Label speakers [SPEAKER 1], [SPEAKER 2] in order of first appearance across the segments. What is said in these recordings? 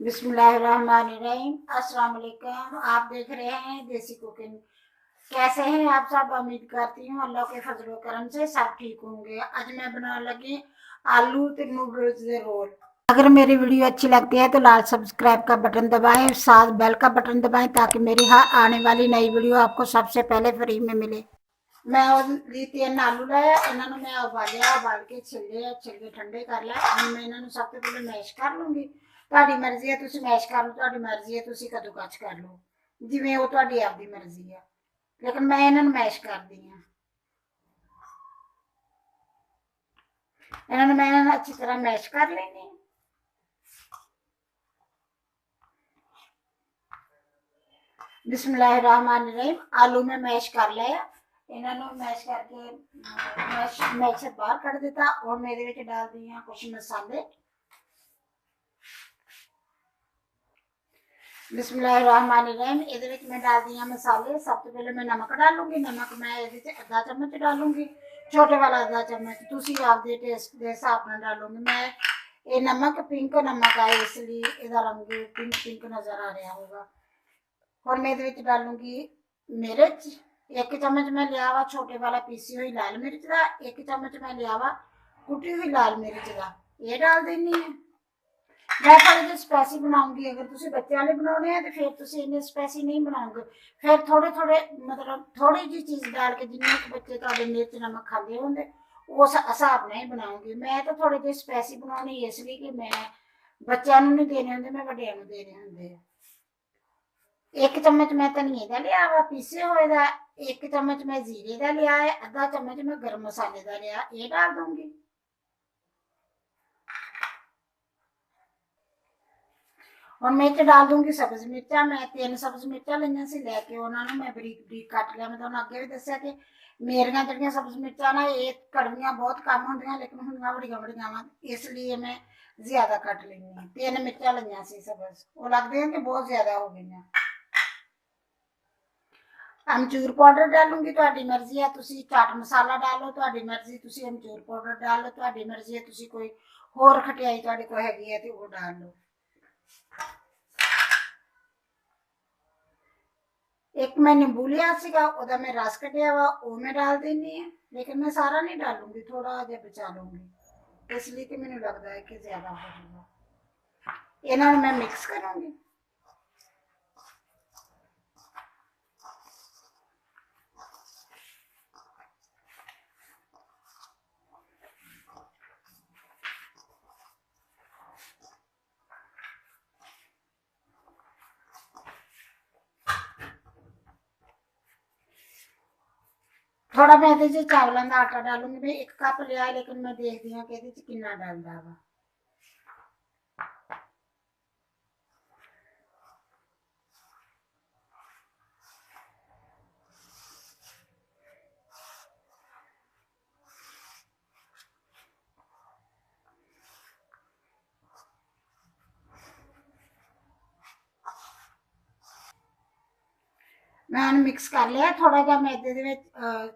[SPEAKER 1] बिस्मिल्लाहिर्रहमानिर्रहीम। अस्सलाम वालेकुम। आप देख रहे हैं देसी कुकिंग। कैसे हैं आप सब? उम्मीद करती हूँ अल्लाह के फजल करम से सब ठीक होंगे। आज मैं बनाने लगी आलू ते नूडल्स के रोल। अगर मेरी वीडियो अच्छी लगती है तो लाल सब्सक्राइब का बटन दबाएं, साथ बेल का बटन दबाएं ताकि मेरी हर आने वाली नई वीडियो आपको सबसे पहले फ्री में मिले। मैं ਉਹਦੀ 3 ਆਲੂ ਲਏ ਆ, ਇਹਨਾਂ ਨੂੰ ਮੈਂ ਉਬਾਲਿਆ, ਉਬਾਲ ਕੇ ਛਿੱਲ ਕੇ ਠੰਡੇ ਕਰ ਲਿਆ। ਹੁਣ ਮੈਂ ਇਹਨਾਂ ਨੂੰ ਸਭ ਤੋਂ ਪਹਿਲਾਂ ਮੈਸ਼ ਕਰ ਲੂੰਗੀ। ਤੁਹਾਡੀ ਮਰਜ਼ੀ ਹੈ, ਤੁਸੀਂ ਮੈਸ਼ ਕਰ ਲਓ, ਤੁਹਾਡੀ ਮਰਜ਼ੀ ਹੈ ਤੁਸੀਂ ਕਦੂਕਸ ਕਰ ਲਓ, ਜਿਵੇਂ ਉਹ ਤੁਹਾਡੀ ਆਪਦੀ ਮਰਜ਼ੀ ਹੈ, ਲੇਕਿਨ ਮੈਂ ਇਹਨਾਂ ਨੂੰ ਮੈਸ਼ ਕਰਦੀ ਹਾਂ। ਇਹਨਾਂ ਨੂੰ ਮੈਂ ਅੱਛੀ ਤਰ੍ਹਾਂ ਮੈਸ਼ ਕਰ ਲੈਂਦੀ ਹਾਂ। बिस्मिल्लाहिर्रहमानिर्रहीम। आलू में मैश कर लिया, इन्होंने मैश करके मैश बाहर कट दिता। और मैं ये डाल दी कुछ मसाले। बिस्मिल्लाहिर्रहमानिर्रहीम। ये मैं डाल दी मसाले। सब तो पहले मैं नमक डालूंगी। नमक मैं ये आधा चम्मच डालूंगी, छोटे वाला आधा चम्मच। तुसी आपके टेस्ट के हिसाब से डालूंगी। मैं ये नमक पिंक नमक है, इसलिए इसका रंग पिंक पिंक नजर आ रहा होगा। और मैं ये डालूंगी मिर्च। 1 चम्मच मैं लिया वा छोटे वाला पीसी हुई लाल मिर्च का। 1 चम्मच मैं लिया वा कुटी हुई लाल मिर्च का। ये डाल देनी है। मैं थोड़े जो स्पैसी बनाऊंगी। अगर तुम बच्चे वाले बनाने हैं तो फिर तुम इन्ने स्पैसी नहीं बनाओगे। फिर थोड़े थोड़े मतलब थोड़ी जी चीज़ डाल के, जिन्ने बच्चे थोड़े मिर्च नमक खाते होंगे उस हिसाब नहीं बनाऊंगी। मैं तो थोड़े जो स्पैसी बनानी इसलिए कि मैं बच्चों नहीं देने होंगे, मैं वड्डियां नूं देने होंगे। 1 चम्मच मैं धनिए का लिया वा पीसे हुए का। 1 चम्मच मैं जीरे का लिया है। आधा चम्मच मैं गर्म मसाले का लिया, ये डाल दूंगी। और मिर्च डाल दूंगी सब्ज मिर्चा। मैं 3 सब्ज मिर्चा लिया से लैके उन्होंने मैं बरीक बरीक कट लिया। मैं तुहानूं अगे भी दस्सिया कि मेरियां जिहड़ियां सब्ज मिर्चा ना ये कड़वियां बहुत कम होंदियां, लेकिन हुंदियां बड़ियां बड़ियां वा, इसलिए मैं ज्यादा कट लैनी। 3 मिर्चा लिया सी सब्ज, वो लगदे हैं कि बहुत ज्यादा हो गई। अमचूर पाउडर डालूंगी, तुहाडी मर्जी है। तुसी चाट मसाला डालो, तुहाडी मर्जी। तुसी अमचूर पाउडर डाल लो, तुहाडी मर्जी है। तुसी कोई होर खटियाई तुहाडे कोल हैगी है तो वो डाल लो। एक मैं नींबू लिया सीगा, ओदा मैं रस कटिया वा, वो मैं डाल देनी है। लेकिन मैं सारा नहीं डालूंगी, थोड़ा जिहा बचा लूंगी, इसलिए कि मैनूं लगदा है कि ज्यादा हो जाएगा। इन्हां नूं मैं मिक्स करूंगी। थोड़ा मैं ये चावलों का आटा डालूंगी। मैं 1 कप लिया है, लेकिन मैं देखती हूँ कि ये कितना डालता वा। मैं मिक्स कर लिया थोड़ा जहा मैदे दे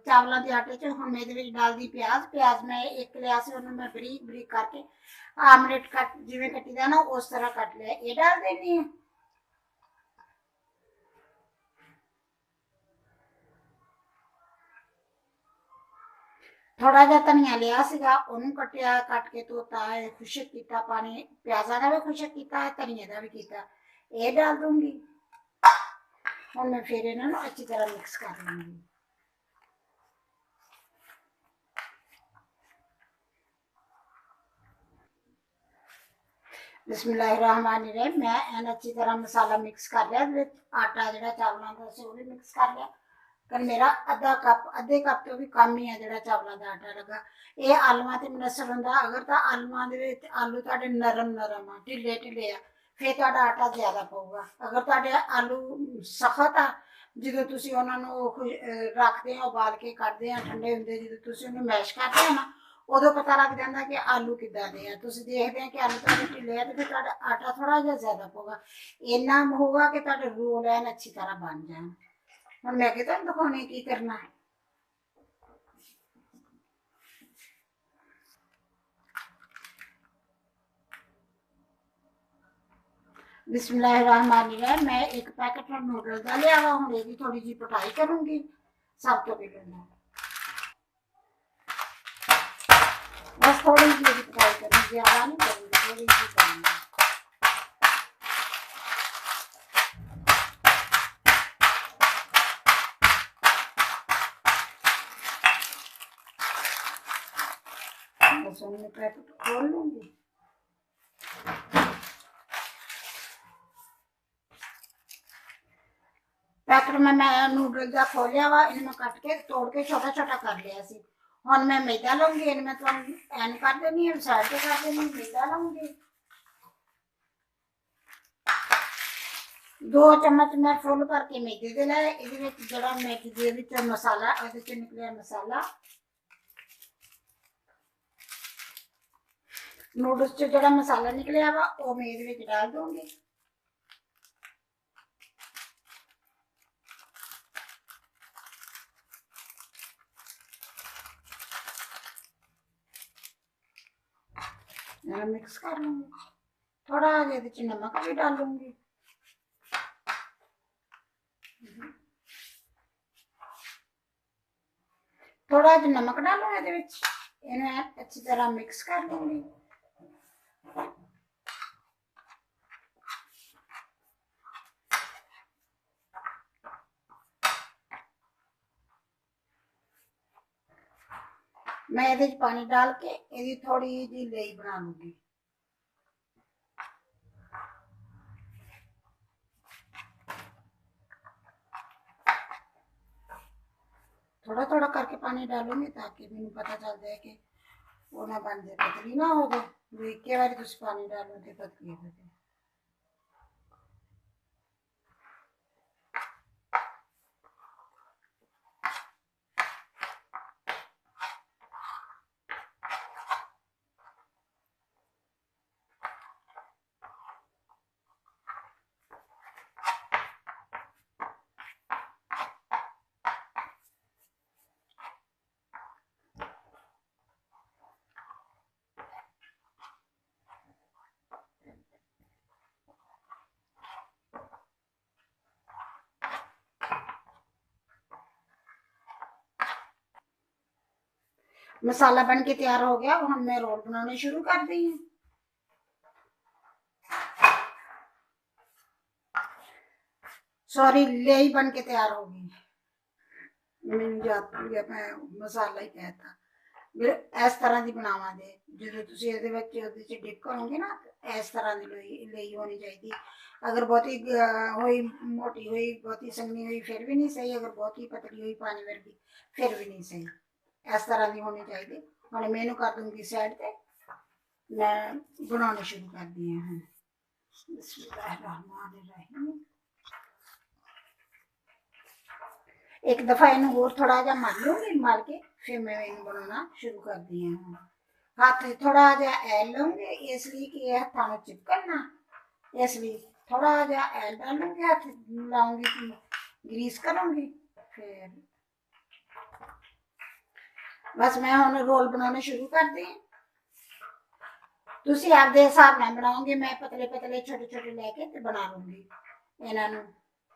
[SPEAKER 1] चावलों के आटे च। हुण मैं ये डाल दी प्याज। प्याज मैं 1 लिया से, उन्होंने मैं बरीक बरीक करके आमलेट कट जिवें कटी दा ना उस तरह कट लिया, ये डाल देनी है। थोड़ा जहा धनिया लिया सीगा, उन्होंने कटिया कट के धोता है, खुशक किया, पानी प्याजा का भी खुशक किया है, धनिया का भी किया, ये डाल दूंगी। हुण मैं फिर इन्होंने अच्छी तरह मिक्स कर लूंगी। बिस्मिल्लाहिर्रहमानिर्रहीम। मैं अच्छी तरह मसाला मिक्स कर लिया। आटा जो चावलों का से भी मिक्स कर लिया। पर मेरा अद्धे कप तो भी कम ही है जो चावलों का आटा लगा। ये आलुआं ते मनसर हुंदा। अगर तो आलुआं दे विच आलू तुहाडे नरम नरम आ, ढिले ढिले आ, फिर तुहाडा आटा ज्यादा पऊगा। अगर तुहाडे आलू सख्त आ, जो तुसीं उन्हां नूं रखदे हो उबाल के कढदे आ ठंडे हुंदे, जो तुसीं उहनूं मैश करदे हो ना, उदों पता लग जाता कि आलू किद्दां दे आ। तुसीं देखदे आ कि आलू तुहाडे ढिले आ, ते फिर तुहाडा आटा थोड़ा जिहा ज्यादा पऊगा। इन्ना होगा कि तुहाडे रोल ऐन अच्छी तरह बन जाण। हुण मैं अगे तुहानूं दिखाउणी की करना है। बिस्मिल्लाहिर्रहमानिर्रहीम। मैं एक पैकेट में नूडल का लिया हुआ हूँ, इसकी थोड़ी जी पटाई करूंगी। सब तो पीलूंगा, बस थोड़ी जी पटाई करूंगी, ज्यादा नहीं करूंगी, थोड़ी जी करूंगी। बस उन्हें पैकेट खोल लूंगी। पैकेट में मैं नूडल का खोलिया वा, इनमें कट के तोड़ के छोटा छोटा कर लिया सी। हुण मैं मैदा लूंगी, इनमें तो एन कर देनी है, साइड पे कर देनी, मैदा लूंगी। 2 चम्मच मैं फुल करके मैदे दे लाए। इहदे विच जिहड़ा मैदे दे विच मसाला, इहदे च निकलिया मसाला, नूडल्स च जिहड़ा मसाला निकलिया वा वो मैं इहदे विच डाल दूंगी। मिक्स कर लूंगी। थोड़ा ये नमक भी डालूंगी। थोड़ा जो नमक डालू ये अच्छी तरह मिक्स कर लूंगी। मैं ये पानी डाल के ये थोड़ी जी लेई बना लूंगी। थोड़ा थोड़ा करके पानी डालूंगी ताकि मैंने पता चल जाए कि वो ना बन जाए, पतली ना हो जाए। एक बार पानी डालो तो पतली हो जाए। मसाला बन के तैयार हो गया, हम मैं रोल बनाने शुरू कर दी है। सॉरी, ले बन के तैयार हो गई। मैंने याद किया, मैं मसाला ही कहता। इस तरह की बनावांगे जो तुम ये डिप करोगे ना, इस तरह की लेई होनी चाहिए। अगर बहुत ही हुई मोटी हुई, बहुत ही संघनी हुई फिर भी नहीं सही, अगर बहुत ही पतली हुई पानी वर्गी फिर भी नहीं सही। इस तरह की होनी चाहिए। हम मैं कर दूंगी साइड पे, मैं बनाने शुरू कर दिए हैं। बिस्मिल्लाहिर्रहमानिर्रहीम। एक दफा इन होर थोड़ा जा मल लूंगी, मल के फिर मैं इन बनाना शुरू कर दिए हूँ। हाथ थोड़ा जा ऐल लूंगी, इसलिए कि यह हथा में चिपकन ना, इसलिए थोड़ा जा ऐल डालूंगी, हाथ लाऊंगी, ग्रीस करूंगी। फिर बस मैं हम रोल बनाने शुरू कर दी। तुसी आपदे हिसाब नाल बनाओगे, मैं पतले पतले छोटे छोटे लेके ते बना लूंगी इन्हां नूं।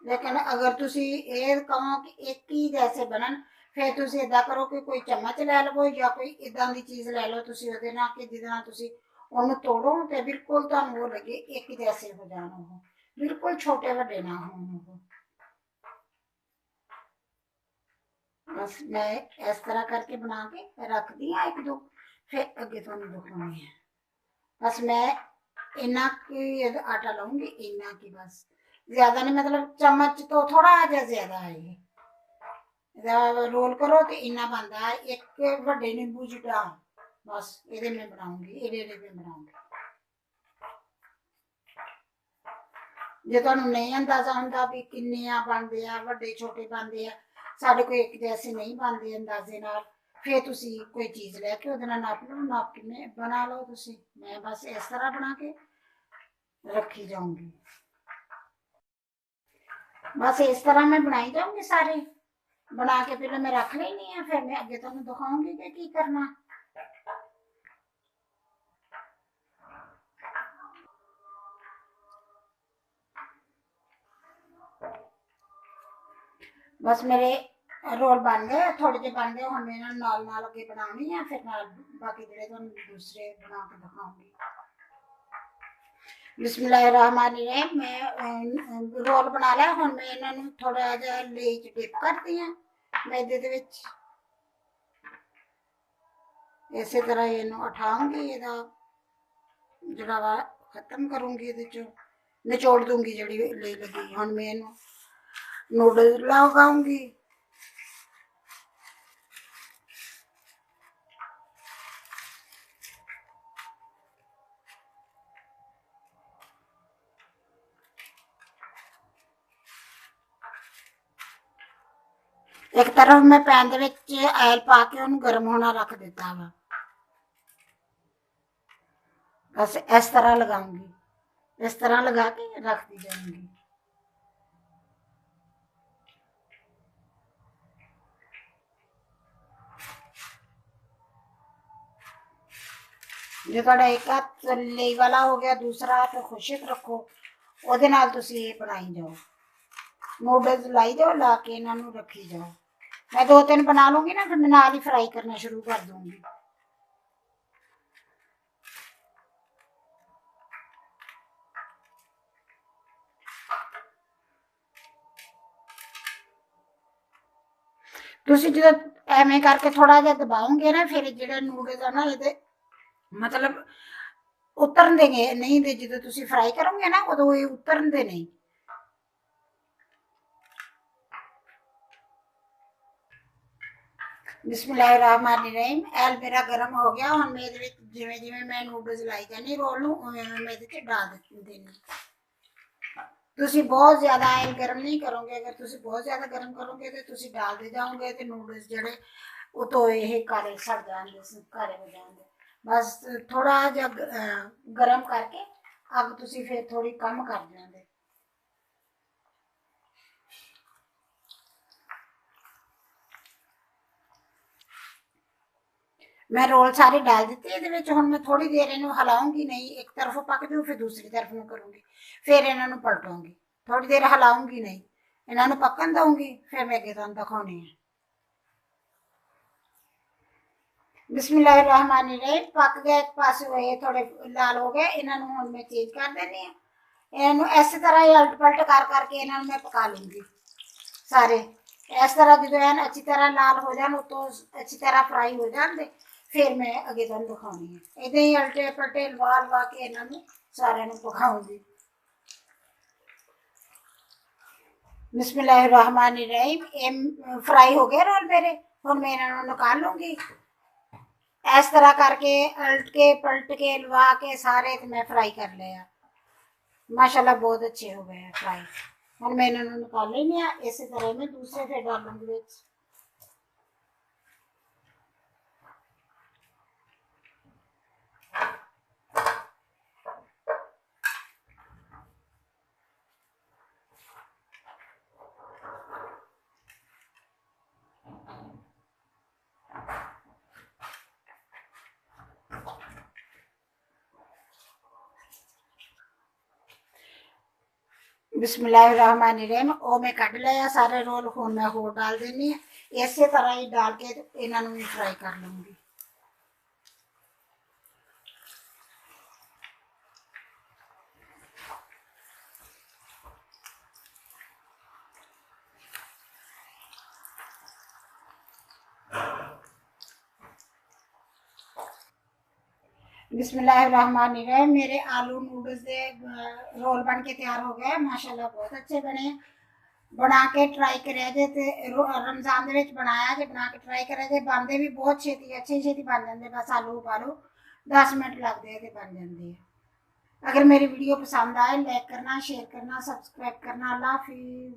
[SPEAKER 1] लेकिन अगर तुसी ये कहो कि एक ही जैसे बनन, फिर तुसी इदां करो कि कोई चम्मच लै लवो या कोई इदां दी चीज़ लै लो तुसी ओहदे नाल, कि जिहदे नाल तुसी ओनूं तोड़ो ते बिल्कुल तुहानूं वो लगे एक जैसे हो जाण, ओह बिल्कुल छोटे वड्डे ना होण ओह। बस मैं इस तरह करके बना के रख दी हाँ एक दो, फिर अगे तुहानूं दिखाउणी है। बस मैं इन्ना की आटा लूंगी, इन्ना की बस, ज्यादा नहीं, मतलब चम्मच तो थोड़ा जा ज्यादा है ये। रोल करो तो इन्ना बनता है, एक बड़े नींबू जिटा, बस ये मैं बनाऊंगी, ये मैं बनाऊंगी। जे तुहानूं नहीं अंदाजा हुंदा भी किन्ने बनदे आ, वड्डे छोटे बनदे आ, साडे कोल एक जैसे नहीं बनदे अंदाजे नाल, फिर तुसी कोई चीज़ लैके ओहदे नाल नाप लो, नाप के मैं बना लो तुसी। मैं बस इस तरह बना के रखी जाऊंगी। बस इस तरह मैं बनाई जाऊंगी सारे, बना के पहले मैं रख लेनी है, फिर मैं अगे तुहानूं दिखाऊंगी कि की करना। बस मेरे रोल बन गए, थोड़े जे बन गए। हुण मैं इन्हां नूं नाल नाल अगे बनाउणी आ, फिर नाल बाकी जिहड़े तुहानूं दूसरे बना के दिखाऊंगी। बिस्मिल्लाहिर्रहमानिर्रहीम। मैं रोल बना लिया। हुण मैं इन्हां नूं थोड़ा जिहा लेई च डिप करदी हां मैदे दे विच। इसे तरह इहनूं उठाऊंगी, इहदा जिहड़ा वा खत्म करूंगी, इहदे चों निचोड़ दूंगी जिहड़ी लेई लगी। हुण मैं इहनूं नूडल्स लगाऊंगी। एक तरफ मैं पैन दे विच ऑयल पा के उहनूं गर्म होना रख दिता वा। बस इस तरह लगाऊंगी, इस तरह लगा के रख दी जाऊंगी। जो तुहाडा एक हत्थ लेई वाला हो गया, दूसरा हत्थ खुशक रखो, ਉਹਦੇ ਨਾਲ ਤੁਸੀਂ ਇਹ ਬਣਾਈ जाओ। नूडल्स लाई जाओ, ला के इन्हों रखी जाओ। मैं 2-3 बना लूंगी ना, फिर मैं नाल ही फ्राई करना शुरू कर दूंगी। ਤੁਸੀਂ ਜਦੋਂ ਐਵੇਂ ਕਰਕੇ ਥੋੜਾ ਜਿਹਾ ਦਬਾਓਗੇ ਨਾ, ਫਿਰ ਜਿਹੜੇ ਨੂਡਲਸ ਆ ਨਾ ਇਹਦੇ मतलब ਉਤਰਨ ਦੇਗੇ ਨਹੀਂ, ਦੇ ਜਦੋਂ ਤੁਸੀਂ ਫਰਾਈ ਕਰੋਗੇ ਨਾ ਉਦੋਂ ਇਹ ਉਤਰਨ ਦੇ ਨਹੀਂ। बिस्मिल्लाहिर्रहमानिर्रहीम। एल मेरा गर्म हो गया। हुण मैं इहदे विच जिवें जिवें मैं नूडल्स लाई जानी रोल नूं, उवें उवें मैं इहदे च डाल देनी। तुसी बहुत ज़्यादा ऑयल गर्म नहीं करोगे। अगर तुसी बहुत ज़्यादा गर्म करोगे तो तुसी डालते जाओगे तो नूडल्स जिहड़े उतों ये काले सड़ जाएंगे, काले हो जाएंगे। बस थोड़ा जिहा गर्म करके अग तुसी फिर थोड़ी कम कर देंगे। मैं रोल सारे डाल दिते इहदे विच। हुण मैं थोड़ी देर इहनूं हिलाऊंगी नहीं, एक तरफ पक जू फिर दूसरी तरफ में करूँगी, फिर इन्हां नूं पलटूंगी। थोड़ी देर हिलाऊंगी नहीं, इन्हां नूं पकन दूंगी, फिर मैं अगे तुहानूं दिखाउणी है। बिस्मिल्लाहिर्रहमानिर्रहीम। पक गए, एक पासे हुए थोड़े लाल हो गए, इन्हां नूं हुण मैं चेंज कर देनी है। इन्हूं इस तरह ही उलट पलट कर करके इन्हां नूं मैं पका लूँगी सारे। इस तरह जो है अच्छी तरह लाल हो जाए, तो अच्छी तरह फ्राई हो जाते, फिर मैं अगे तुहानूं दिखाउणी है। इदां ही उल्टे पलटे लवा लवा के इन्हां नूं सारिआं नूं पकाऊंगी। बिस्मिल्लाहिर्रहमानिर्रहीम। ये फ्राई हो गए रोल मेरे। हुण मैं इन्हां नूं निकाल लूँगी। इस तरह करके उलट के पलट के लवा के सारे मैं फ्राई कर लिया। माशाल्लाह बहुत अच्छे हो गए हैं फ्राई। हुण मैं इन्हां नूं निकाल लेनी है। इस तरह मैं दूसरे फिर डालूंगी विच। बिस्मिल्लाहिर्रहमानिर्रहीम। वो मैं कट लिया सारे रोल। हुण मैं होर डाल देनी है। इस तरह ही डाल के इन्हां नूं फ्राई कर लूँगी। बिस्मिल्लाहिर्रहमानिर्रहीम। मेरे आलू नूडल्स के रोल बन के तैयार हो गए। माशाल्लाह बहुत अच्छे बने। बना के ट्राई करें जे, रमजान दे विच बनाया जे, बना के ट्राई करें जे। बनते भी बहुत छेती, अच्छे छेती बन जाते। बस आलू उबालो, 10 मिनट लगते हैं तो बन जाते हैं। अगर मेरी वीडियो पसंद आए, लाइक करना, शेयर करना, सब्सक्राइब करना। अल्लाह हाफिज़।